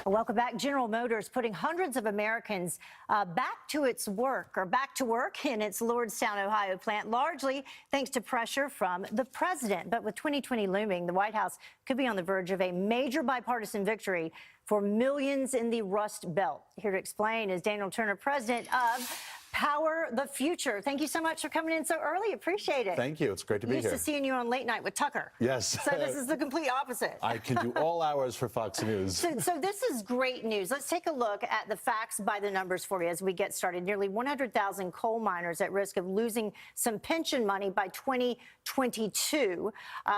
Welcome back. General Motors putting hundreds of Americans back to work in its Lordstown, Ohio plant, largely thanks to pressure from the president. But with 2020 looming, the White House could be on the verge of a major bipartisan victory for millions in the Rust Belt. Here to explain is Daniel Turner, president of Power the Future. Thank you so much for coming in so early. Appreciate it. Thank you. It's great to be here. Used to seeing you on Late Night with Tucker. Yes. So this is the complete opposite. I can do all hours for Fox News. So this is great news. Let's take a look at the facts by the numbers for you as we get started. Nearly 100,000 coal miners at risk of losing some pension money by 2022.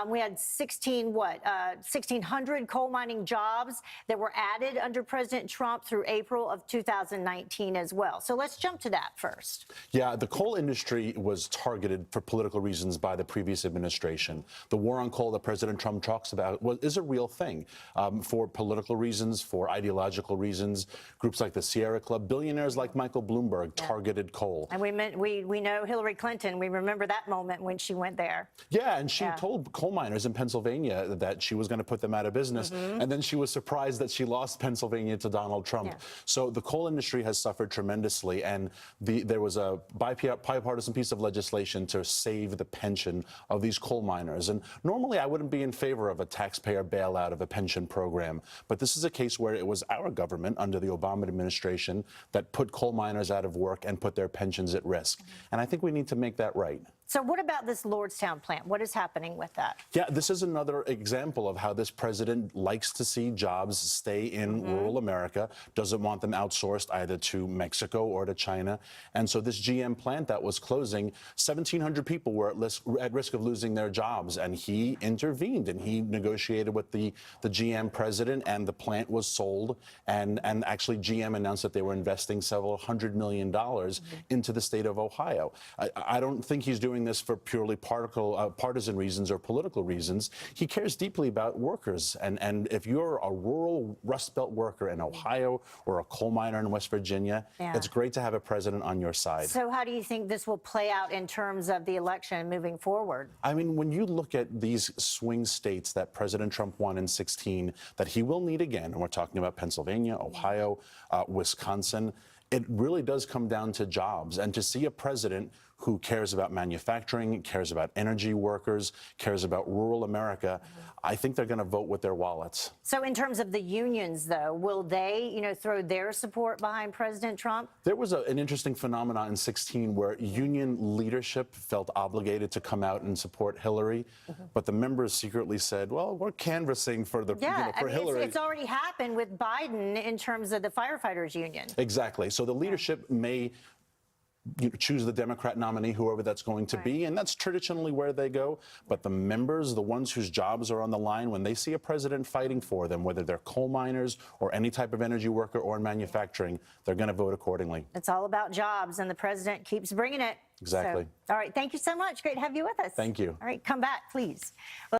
We had 1,600 coal mining jobs that were added under President Trump through April of 2019 as well. So let's jump to that first. Yeah, the coal industry was targeted for political reasons by the previous administration. The war on coal that President Trump talks about is a real thing. For political reasons, for ideological reasons, groups like the Sierra Club, billionaires like Michael Bloomberg targeted coal. And we know Hillary Clinton. We remember that moment when she went there. Yeah, and she told coal miners in Pennsylvania that she was going to put them out of business. And then she was surprised that she lost Pennsylvania to Donald Trump. So the coal industry has suffered tremendously. And there was a bipartisan piece of legislation to save the pension of these coal miners. And normally I wouldn't be in favor of a taxpayer bailout of a pension program. But this is a case where it was our government under the Obama administration that put coal miners out of work and put their pensions at risk. And I think we need to make that right. So what about this Lordstown plant? What is happening with that? Yeah, this is another example of how this president likes to see jobs stay in rural America, doesn't want them outsourced either to Mexico or to China. And so this GM plant that was closing, 1,700 people were at risk of losing their jobs. And he intervened and he negotiated with the GM president, and the plant was sold. And actually GM announced that they were investing several $100 million into the state of Ohio. I don't think he's doing this for purely partisan reasons or political reasons. He cares deeply about workers. And if you're a rural Rust Belt worker in Ohio or a coal miner in West Virginia, it's great to have a president on your side. So how do you think this will play out in terms of the election moving forward? I mean, when you look at these swing states that President Trump won in 2016, that he will need again, and we're talking about Pennsylvania, Ohio, Wisconsin, it really does come down to jobs. And to see a president who cares about manufacturing, cares about energy workers, cares about rural America, I think they're going to vote with their wallets. So in terms of the unions, though, will they, throw their support behind President Trump? There was an interesting phenomenon in 2016 where union leadership felt obligated to come out and support Hillary, but the members secretly said, well, we're canvassing for Hillary. It's already happened with Biden in terms of the firefighters union. Exactly. So the leadership may choose the Democrat nominee, whoever that's going to be, and that's traditionally where they go. But the members, the ones whose jobs are on the line, when they see a president fighting for them, whether they're coal miners or any type of energy worker or in manufacturing, they're going to vote accordingly. It's all about jobs, and the president keeps bringing it. Exactly. So, all right. Thank you so much. Great to have you with us. Thank you. All right. Come back, please.